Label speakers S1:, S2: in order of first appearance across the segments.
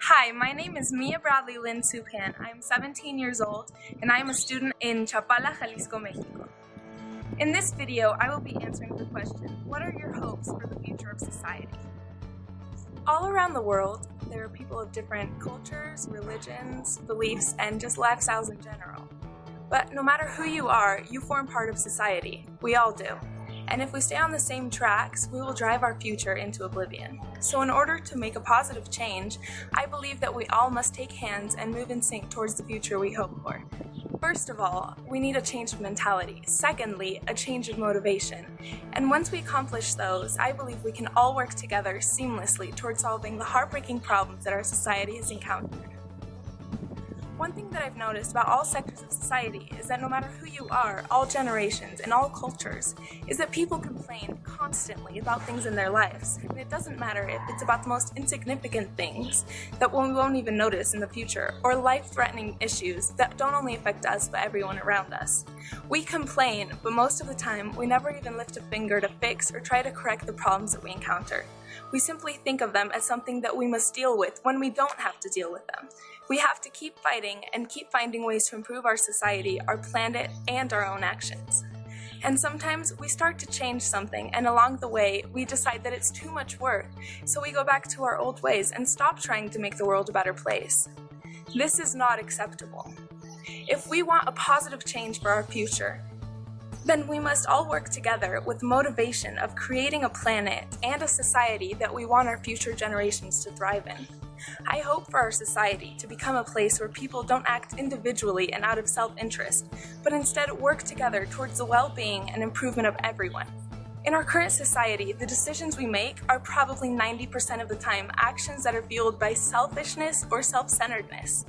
S1: Hi, my name is Mia Bradley Lynn Supan. I am 17 years old and I am a student in Chapala, Jalisco, Mexico. In this video, I will be answering the question, what are your hopes for the future of society? All around the world, there are people of different cultures, religions, beliefs, and just lifestyles in general. But no matter who you are, you form part of society. We all do. And if we stay on the same tracks, we will drive our future into oblivion. So in order to make a positive change, I believe that we all must take hands and move in sync towards the future we hope for. First of all, we need a change of mentality. Secondly, a change of motivation. And once we accomplish those, I believe we can all work together seamlessly towards solving the heartbreaking problems that our society has encountered. One thing that I've noticed about all sectors of society is that no matter who you are, all generations, and all cultures, is that people complain constantly about things in their lives. And it doesn't matter if it's about the most insignificant things that we won't even notice in the future, or life-threatening issues that don't only affect us but everyone around us. We complain, but most of the time we never even lift a finger to fix or try to correct the problems that we encounter. We simply think of them as something that we must deal with when we don't have to deal with them. We have to keep fighting and keep finding ways to improve our society, our planet, and our own actions. And sometimes we start to change something, and along the way, we decide that it's too much work, so we go back to our old ways and stop trying to make the world a better place. This is not acceptable. If we want a positive change for our future, then we must all work together with the motivation of creating a planet and a society that we want our future generations to thrive in. I hope for our society to become a place where people don't act individually and out of self-interest, but instead work together towards the well-being and improvement of everyone. In our current society, the decisions we make are probably 90% of the time actions that are fueled by selfishness or self-centeredness.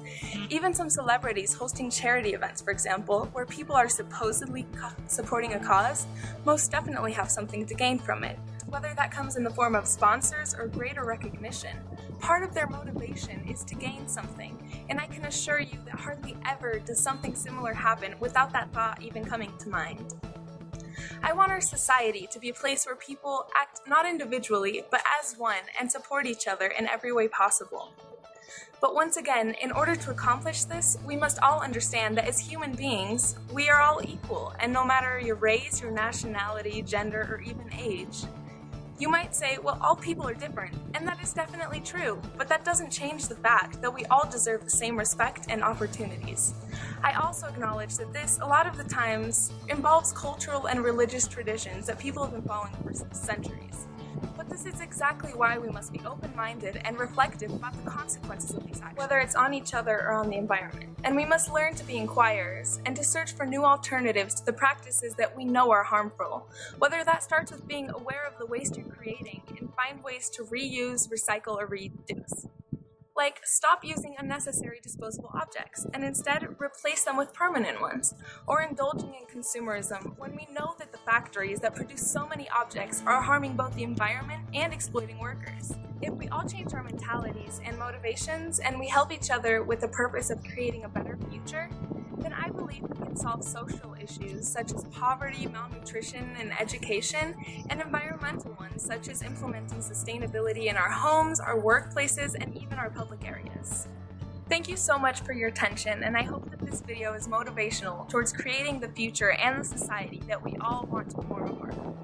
S1: Even some celebrities hosting charity events, for example, where people are supposedly supporting a cause, most definitely have something to gain from it, whether that comes in the form of sponsors or greater recognition. Part of their motivation is to gain something, and I can assure you that hardly ever does something similar happen without that thought even coming to mind. I want our society to be a place where people act not individually, but as one and support each other in every way possible. But once again, in order to accomplish this, we must all understand that as human beings, we are all equal, and no matter your race, your nationality, gender, or even age. You might say, well, all people are different, and that is definitely true, but that doesn't change the fact that we all deserve the same respect and opportunities. I also acknowledge that this, a lot of the times, involves cultural and religious traditions that people have been following for centuries. But this is exactly why we must be open-minded and reflective about the consequences of these actions, whether it's on each other or on the environment. And we must learn to be inquirers and to search for new alternatives to the practices that we know are harmful, whether that starts with being aware of the waste you're creating and find ways to reuse, recycle, or reduce. Like, stop using unnecessary disposable objects and instead replace them with permanent ones, or indulging in consumerism when we know that the factories that produce so many objects are harming both the environment and exploiting workers. If we all change our mentalities and motivations and we help each other with the purpose of creating a better future, then I believe we can solve social issues such as poverty, malnutrition, and education, and environmental ones such as implementing sustainability in our homes, our workplaces, and even our public areas. Thank you so much for your attention, and I hope that this video is motivational towards creating the future and the society that we all want to form a part of.